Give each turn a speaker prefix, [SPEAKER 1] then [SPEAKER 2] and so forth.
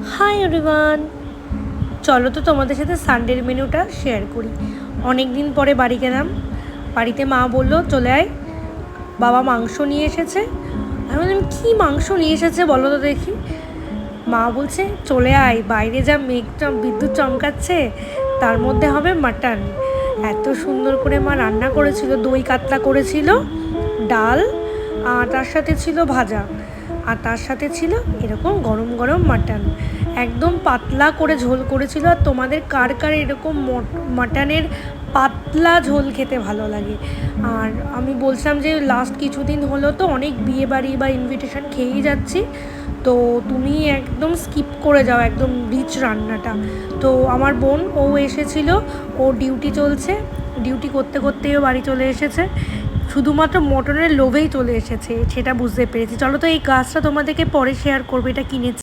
[SPEAKER 1] Hi everyone, চলো তো তোমাদের সাথে সানডের মেনুটা শেয়ার করি। অনেক দিন পরে বাড়ি গেলাম। বাড়িতে মা বললো চলে আয়, বাবা মাংস নিয়ে এসেছে। আমি বললাম কী মাংস নিয়ে এসেছে বলো তো দেখি। মা বলছে চলে আয়, বাইরে যা বিদ্যুৎ চমকাচ্ছে, তার মধ্যে হবে মাটন। এত সুন্দর করে মা রান্না করেছিল, দই কাতলা করেছিল, ডাল, আর তার সাথে ছিল ভাজা, আর তার সাথে ছিল এরকম গরম গরম মাটন। একদম পাতলা করে ঝোল করেছিল। আর তোমাদের কার কার এরকম মাটনের পাতলা ঝোল খেতে ভালো লাগে? আর আমি বলছিলাম যে লাস্ট কিছুদিন হলো তো অনেক বিয়ে বাড়ি বা ইনভিটেশন খেয়েই যাচ্ছি, তো তুমি একদম স্কিপ করে যাও একদম রিচ রান্নাটা। তো আমার বোন ও এসেছিলো, ও ডিউটি চলছে, ডিউটি করতে করতেও বাড়ি চলে এসেছে, শুধুমাত্র মটনের লোভেই চলে এসেছে, সেটা বুঝতে পেরেছি। চলো তো এই গাছটা তোমাদেরকে পরে শেয়ার করবো, এটা কিনেছি।